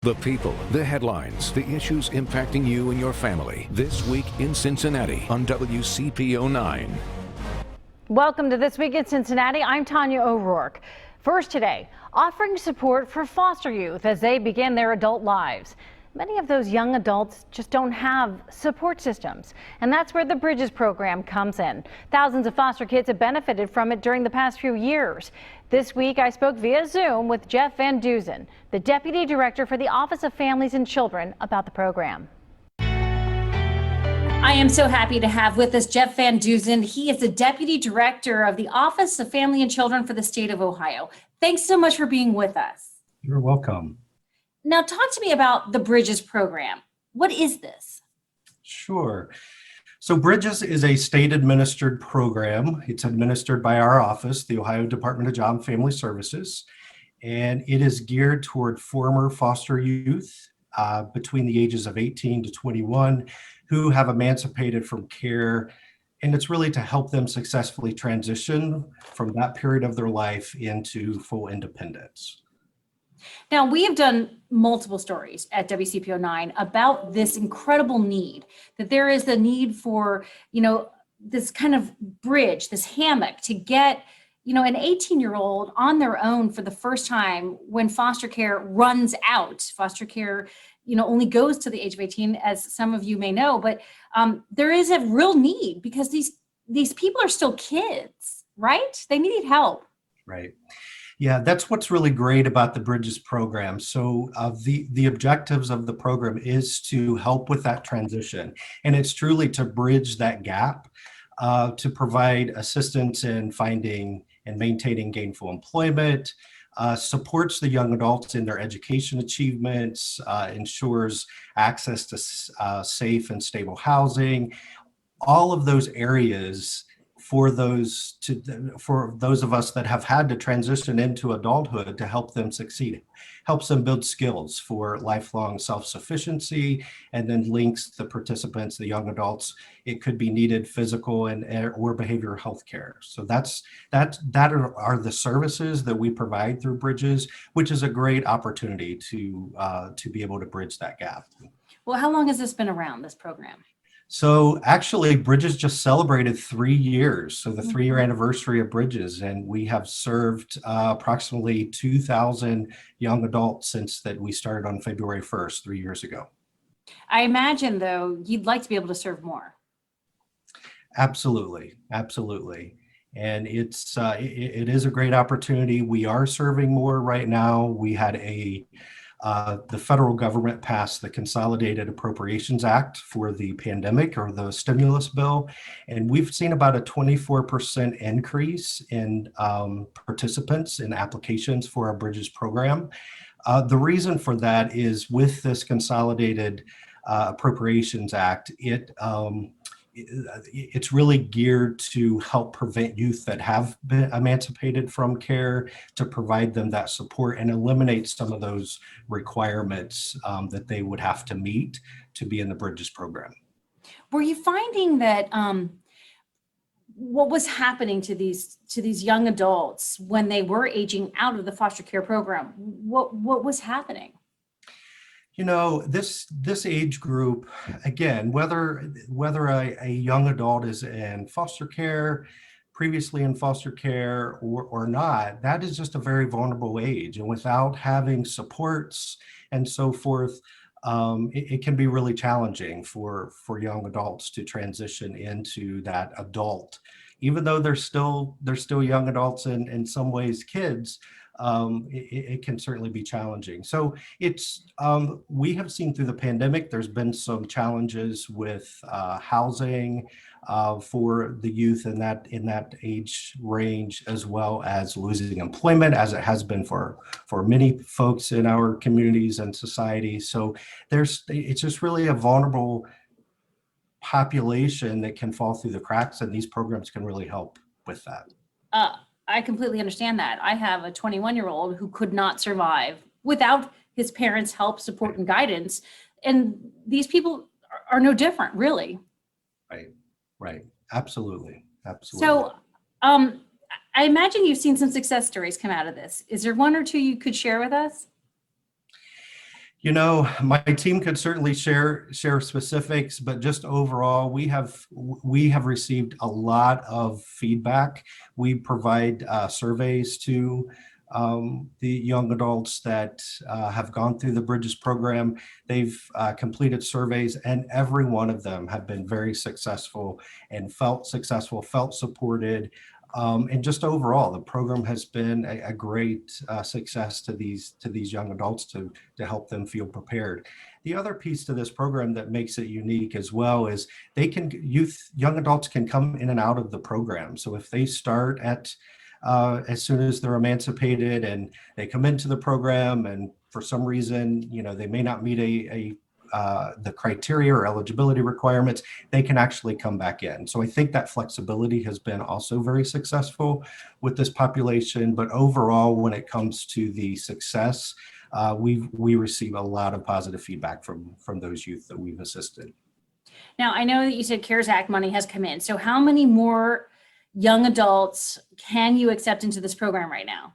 The people, the headlines, the issues impacting you and your family. This Week in Cincinnati on WCPO 9. Welcome to This Week in Cincinnati. I'm Tanya O'Rourke. First today, offering support for foster youth as they begin their adult lives. Many of those young adults just don't have support systems, and that's where the Bridges program comes in. Thousands of foster kids have benefited from it during the past few years. This week, I spoke via Zoom with Jeff Van Duzen, the Deputy Director for the Office of Families and Children, about the program. I am so happy to have with us Jeff Van Duzen. He is the Deputy Director of the Office of Family and Children for the state of Ohio. Thanks so much for being with us. You're welcome. Now, talk to me about the Bridges program. What is this? Sure. So Bridges is a state-administered program. It's administered by our office, the Ohio Department of Job and Family Services, and it is geared toward former foster youth between the ages of 18 to 21 who have emancipated from care, and it's really to help them successfully transition from that period of their life into full independence. Now, we have done multiple stories at WCPO 9 about this incredible need, that there is the need for, this kind of bridge, this hammock to get, an 18-year-old on their own for the first time when foster care runs out. Foster care, only goes to the age of 18, as some of you may know, but there is a real need because these people are still kids, right? They need help. Right. Yeah, that's what's really great about the Bridges program. So the objectives of the program is to help with that transition. And it's truly to bridge that gap, to provide assistance in finding and maintaining gainful employment, supports the young adults in their education achievements, ensures access to safe and stable housing, all of those areas for those of us that have had to transition into adulthood to help them succeed, helps them build skills for lifelong self-sufficiency, and then links the participants, the young adults. It could be needed physical or behavioral health care. So that are the services that we provide through Bridges, which is a great opportunity to be able to bridge that gap. Well, how long has this been around, this program? So actually, Bridges just celebrated 3 years. So the 3-year anniversary of Bridges, and we have served approximately 2,000 young adults since that we started on February 1st, 3 years ago. I imagine, though, you'd like to be able to serve more. Absolutely. Absolutely. And it is a great opportunity. We are serving more right now. We had the federal government passed the Consolidated Appropriations Act for the pandemic, or the stimulus bill, and we've seen about a 24% increase in participants in applications for our Bridges program. The reason for that is with this Consolidated Appropriations Act, it's really geared to help prevent youth that have been emancipated from care, to provide them that support and eliminate some of those requirements that they would have to meet to be in the Bridges program. Were you finding that what was happening to these young adults when they were aging out of the foster care program? What was happening? This age group, again, whether a young adult is in foster care, previously in foster care or not, that is just a very vulnerable age. And without having supports and so forth, it can be really challenging for young adults to transition into that adult. Even though they're still young adults and in some ways kids, it can certainly be challenging. So we have seen through the pandemic, there's been some challenges with housing for the youth in that age range, as well as losing employment, as it has been for many folks in our communities and society. So it's just really a vulnerable population that can fall through the cracks, and these programs can really help with that. I completely understand that. I have a 21-year-old who could not survive without his parents' help, support, and guidance. And these people are no different, really. Right. Absolutely. So I imagine you've seen some success stories come out of this. Is there one or two you could share with us? My team could certainly share specifics, but just overall, we have received a lot of feedback. We provide surveys to the young adults that have gone through the Bridges program. They've completed surveys, and every one of them have been very successful, felt supported. And just overall, the program has been a great success to these young adults to help them feel prepared. The other piece to this program that makes it unique as well is young adults can come in and out of the program. So if they start at as soon as they're emancipated and they come into the program, and for some reason, they may not meet the criteria or eligibility requirements, they can actually come back in. So I think that flexibility has been also very successful with this population. But overall, when it comes to the success, we receive a lot of positive feedback from those youth that we've assisted. Now, I know that you said CARES Act money has come in. So how many more young adults can you accept into this program right now?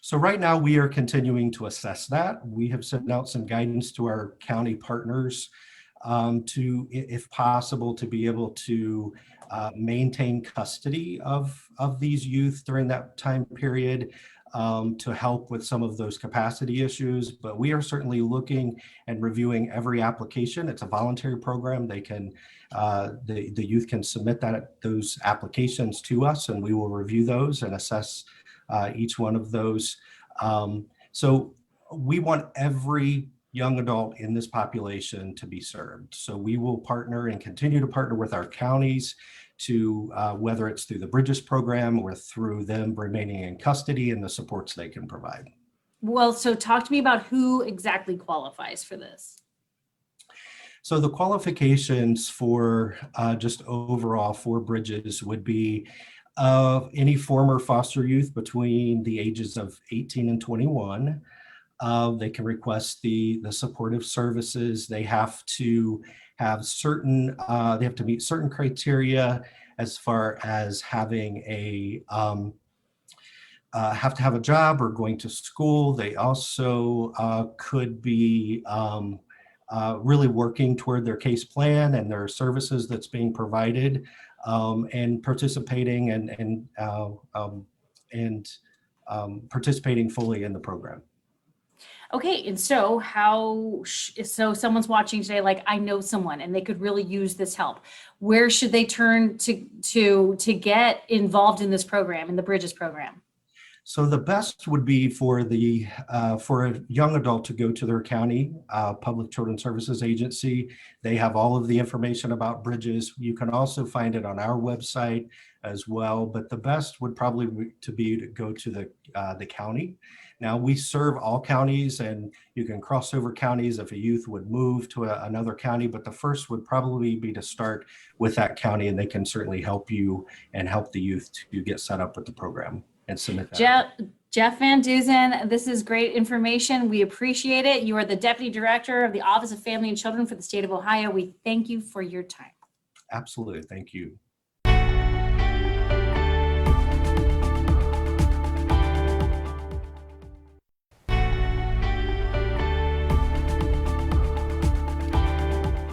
So right now we are continuing to assess that. We have sent out some guidance to our county partners to, if possible, to be able to maintain custody of these youth during that time period to help with some of those capacity issues. But we are certainly looking and reviewing every application. It's a voluntary program. They can, the youth can submit those applications to us, and we will review those and assess each one of those. So we want every young adult in this population to be served. So we will partner and continue to partner with our counties to whether it's through the Bridges program or through them remaining in custody and the supports they can provide. Well, so talk to me about who exactly qualifies for this. So the qualifications for just overall for Bridges would be any former foster youth between the ages of 18 and 21. They can request the supportive services. They have to have they have to meet certain criteria as far as having have to have a job or going to school. They also could be really working toward their case plan and their services that's being provided, and participating and participating fully in the program. Okay, and so so someone's watching today, like, I know someone and they could really use this help. Where should they turn to get involved in this program, in the Bridges program? So the best would be for a young adult to go to their county public children's services agency. They have all of the information about Bridges. You can also find it on our website as well, but the best would probably be to go to the county. Now, we serve all counties, and you can cross over counties if a youth would move to another county, but the first would probably be to start with that county, and they can certainly help you and help the youth to get set up with the program and submit that. Jeff Van Duzen, this is great information. We appreciate it. You are the Deputy Director of the Office of Family and Children for the state of Ohio. We thank you for your time. Absolutely. Thank you.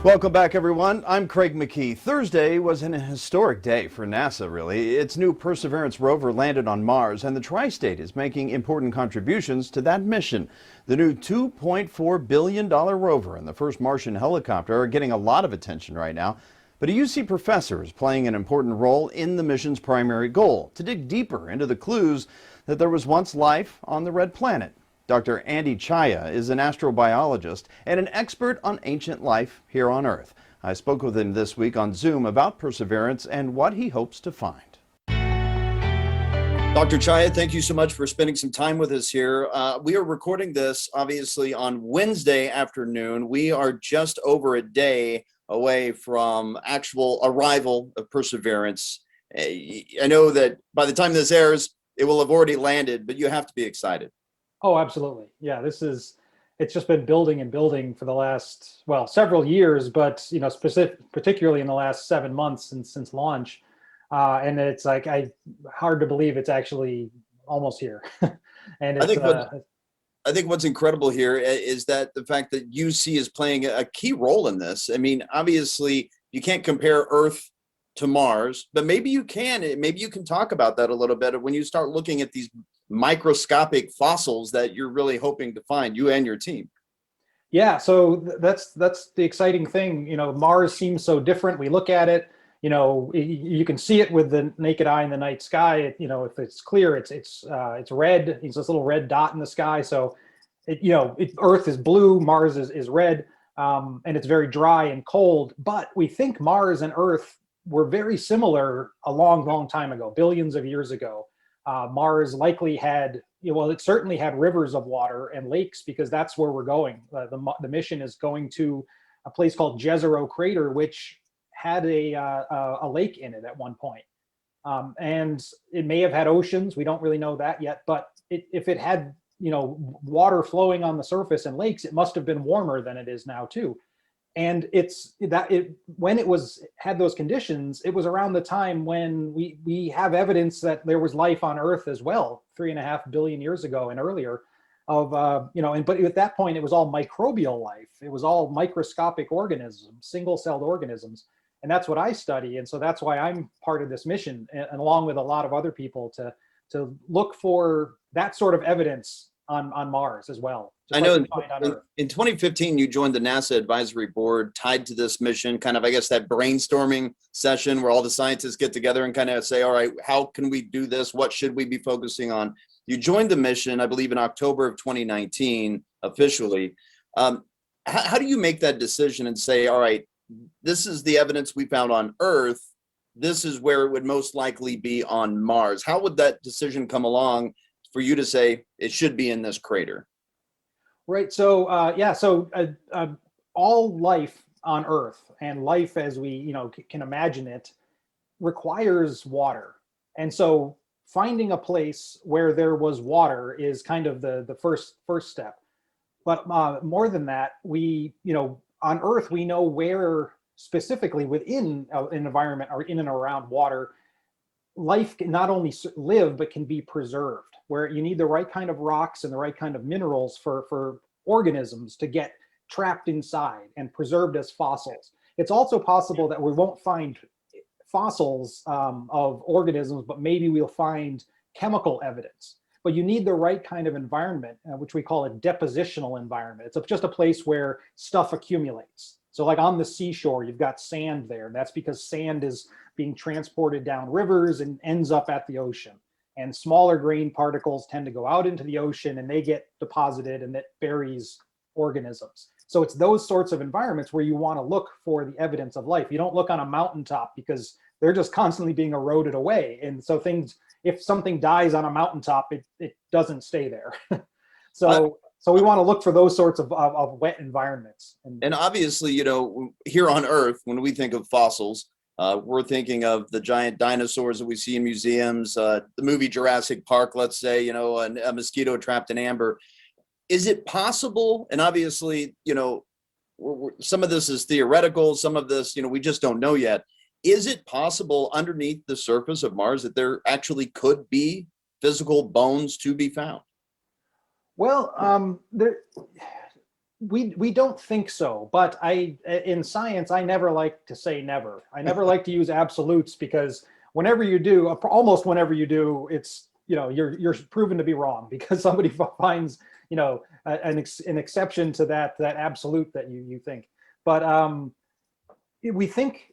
Welcome back, everyone. I'm Craig McKee. Thursday was an historic day for NASA, really. Its new Perseverance rover landed on Mars, and the tri-state is making important contributions to that mission. The new $2.4 billion rover and the first Martian helicopter are getting a lot of attention right now. But a UC professor is playing an important role in the mission's primary goal, to dig deeper into the clues that there was once life on the red planet. Dr. Andy Chaya is an astrobiologist and an expert on ancient life here on Earth. I spoke with him this week on Zoom about Perseverance and what he hopes to find. Dr. Chaya, thank you so much for spending some time with us here. We are recording this, obviously, on Wednesday afternoon. We are just over a day away from actual arrival of Perseverance. I know that by the time this airs, it will have already landed, but you have to be excited. Oh, absolutely. Yeah, it's just been building and building for the last, several years, but, particularly in the last 7 months since launch. And it's like, hard to believe it's actually almost here. And it's, I think what's incredible here is that the fact that UC is playing a key role in this. I mean, obviously, you can't compare Earth to Mars, but maybe you can. Maybe you can talk about that a little bit when you start looking at these microscopic fossils that you're really hoping to find, you and your team. Yeah, so that's the exciting thing. Mars seems so different. We look at it, you can see it with the naked eye in the night sky. If it's clear, it's red. It's this little red dot in the sky. So, Earth is blue, Mars is red, and it's very dry and cold. But we think Mars and Earth were very similar a long, long time ago, billions of years ago. Mars likely had, it certainly had rivers of water and lakes, because that's where we're going. The mission is going to a place called Jezero Crater, which had a lake in it at one point. And it may have had oceans. We don't really know that yet. But if it had, water flowing on the surface and lakes, it must have been warmer than it is now too. And when it had those conditions, it was around the time when we have evidence that there was life on Earth as well, 3.5 billion years ago and earlier. But at that point, it was all microbial life. It was all microscopic organisms, single-celled organisms, and that's what I study. And so that's why I'm part of this mission, and along with a lot of other people, to look for that sort of evidence on Mars as well. I know in 2015, you joined the NASA advisory board tied to this mission, kind of, I guess, that brainstorming session where all the scientists get together and kind of say, all right, how can we do this? What should we be focusing on? You joined the mission, I believe, in October of 2019, officially. How do you make that decision and say, all right, this is the evidence we found on Earth. This is where it would most likely be on Mars. How would that decision come along for you to say it should be in this crater? Right. So, all life on Earth, and life as we, can imagine it, requires water. And so finding a place where there was water is kind of the first step. But more than that, on Earth, we know where specifically within an environment or in and around water, life can not only live, but can be preserved, where you need the right kind of rocks and the right kind of minerals for organisms to get trapped inside and preserved as fossils. It's also possible that we won't find fossils of organisms, but maybe we'll find chemical evidence. But you need the right kind of environment, which we call a depositional environment. It's just a place where stuff accumulates. So like on the seashore, you've got sand there. And that's because sand is being transported down rivers and ends up at the ocean. And smaller grain particles tend to go out into the ocean and they get deposited, and that buries organisms. So it's those sorts of environments where you want to look for the evidence of life. You don't look on a mountaintop because they're just constantly being eroded away. And so if something dies on a mountaintop, it doesn't stay there. So we want to look for those sorts of wet environments. And obviously, here on Earth, when we think of fossils, we're thinking of the giant dinosaurs that we see in museums, the movie Jurassic Park, let's say, a mosquito trapped in amber. Is it possible? And obviously, some of this is theoretical. Some of this, we just don't know yet. Is it possible underneath the surface of Mars that there actually could be physical bones to be found? Well, we don't think so, but in science, I never like to say never. I never like to use absolutes, because whenever you do, almost whenever you do, it's, you're proven to be wrong, because somebody finds, an exception to that absolute that you think. But we think,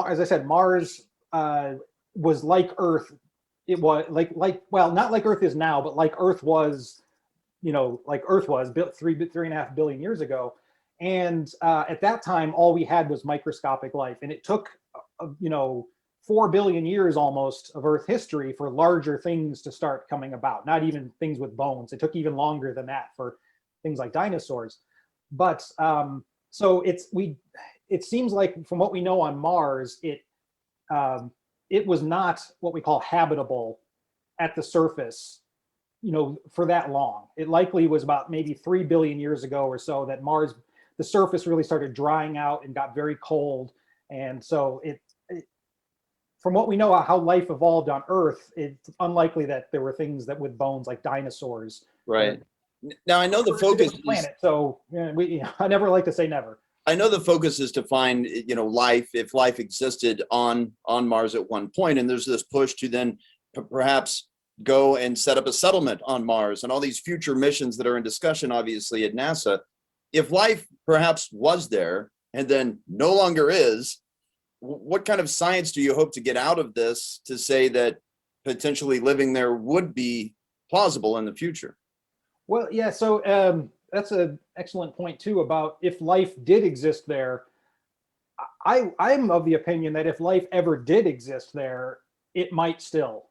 as I said, Mars was like Earth. It was well, not like Earth is now, but like Earth was. Like Earth was 3.5 billion years ago. And at that time, all we had was microscopic life. And it took, 4 billion years almost of Earth history for larger things to start coming about, not even things with bones. It took even longer than that for things like dinosaurs. But so it seems like from what we know on Mars, it was not what we call habitable at the surface, for that long. It likely was about maybe 3 billion years ago or so that Mars, the surface really started drying out and got very cold. And so from what we know how life evolved on Earth, it's unlikely that there were things that with bones like dinosaurs. Right. Now, I know the focus is, planet, so I never like to say never. I know the focus is to find, life, if life existed on Mars at one point, and there's this push to then perhaps go and set up a settlement on Mars and all these future missions that are in discussion, obviously, at NASA. If life perhaps was there and then no longer is, what kind of science do you hope to get out of this to say that potentially living there would be plausible in the future? Well, yeah, so that's an excellent point too about if life did exist there. I'm of the opinion that if life ever did exist there, it might still,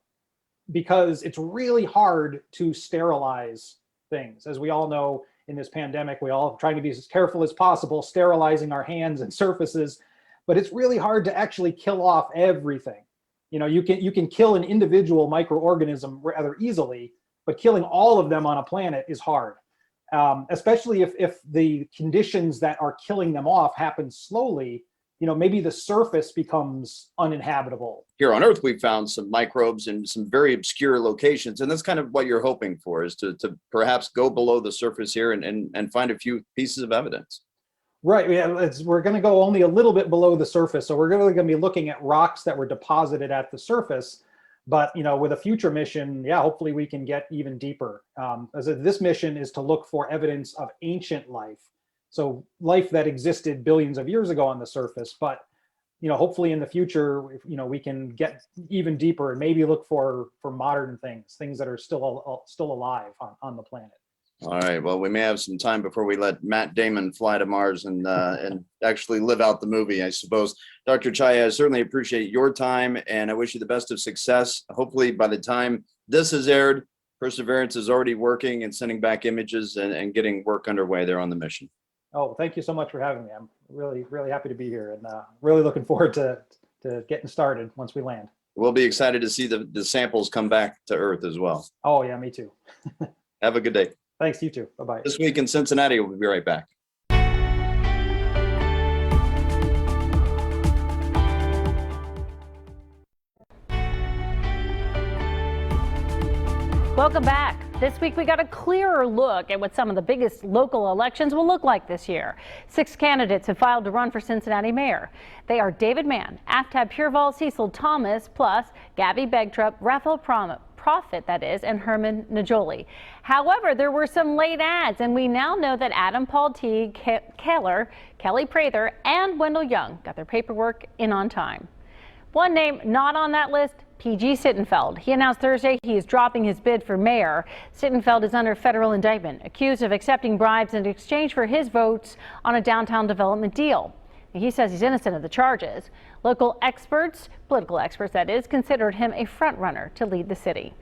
because it's really hard to sterilize things. As we all know, in this pandemic, we all trying to be as careful as possible, sterilizing our hands and surfaces, but it's really hard to actually kill off everything. You can kill an individual microorganism rather easily, but killing all of them on a planet is hard, especially if the conditions that are killing them off happen slowly. Maybe the surface becomes uninhabitable. Here on Earth, we found some microbes in some very obscure locations, and that's kind of what you're hoping for, is to perhaps go below the surface here and find a few pieces of evidence. Right. Yeah, we're going to go only a little bit below the surface, so we're really going to be looking at rocks that were deposited at the surface. But with a future mission, hopefully we can get even deeper. As this mission is to look for evidence of ancient life. So life that existed billions of years ago on the surface, but hopefully in the future, we can get even deeper and maybe look for modern things that are still alive on the planet. All right. Well, we may have some time before we let Matt Damon fly to Mars and actually live out the movie, I suppose. Dr. Chaya, I certainly appreciate your time, and I wish you the best of success. Hopefully, by the time this is aired, Perseverance is already working and sending back images and getting work underway there on the mission. Oh, thank you so much for having me. I'm really, really happy to be here, and really looking forward to getting started once we land. We'll be excited to see the samples come back to Earth as well. Oh, yeah, me too. Have a good day. Thanks, you too. Bye-bye. This Week in Cincinnati, we'll be right back. Welcome back. This week we got a clearer look at what some of the biggest local elections will look like this year. 6 candidates have filed to run for Cincinnati mayor. They are David Mann, Aftab Pureval, Cecil Thomas, plus Gabby Begtrup, Raphael Profit, that is, and Herman Najoli. However, there were some late ads, and we now know that Adam Paul Teague, Keller, Kelly Prather, and Wendell Young got their paperwork in on time. One name not on that list, P.G. Sittenfeld. He announced Thursday he is dropping his bid for mayor. Sittenfeld is under federal indictment, accused of accepting bribes in exchange for his votes on a downtown development deal. He says he's innocent of the charges. Local experts, political experts that is, considered him a front runner to lead the city.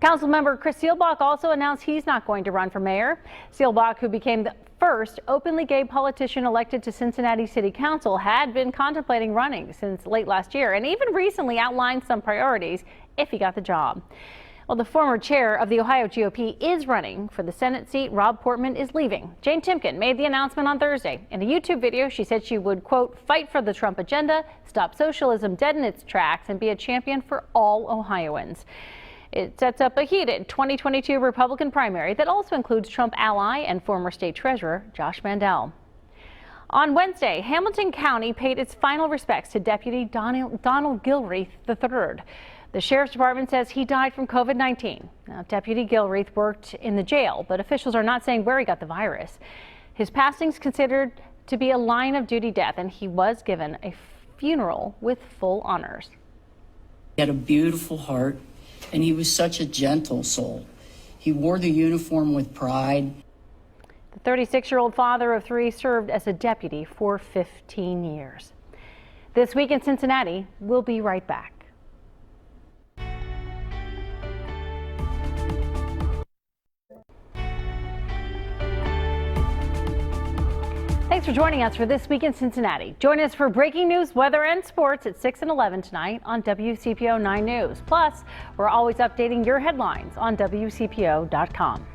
Councilmember Chris Seelbach also announced he's not going to run for mayor. Seelbach, who became the first openly gay politician elected to Cincinnati City Council, had been contemplating running since late last year and even recently outlined some priorities if he got the job. Well, the former chair of the Ohio GOP is running for the Senate seat. Rob Portman is leaving. Jane Timken made the announcement on Thursday. In a YouTube video, she said she would, quote, fight for the Trump agenda, stop socialism dead in its tracks, and be a champion for all Ohioans. It sets up a heated 2022 Republican primary that also includes Trump ally and former state treasurer Josh Mandel. On Wednesday, Hamilton County paid its final respects to Deputy Donald Gilreath III. The sheriff's department says he died from COVID-19. Now, Deputy Gilreath worked in the jail, but officials are not saying where he got the virus. His passing is considered to be a line of duty death, and he was given a funeral with full honors. He had a beautiful heart, and he was such a gentle soul. He wore the uniform with pride. The 36-year-old father of 3 served as a deputy for 15 years. This Week in Cincinnati, we'll be right back. Thanks for joining us for This Week in Cincinnati. Join us for breaking news, weather, and sports at 6 and 11 tonight on WCPO 9 News. Plus, we're always updating your headlines on WCPO.com.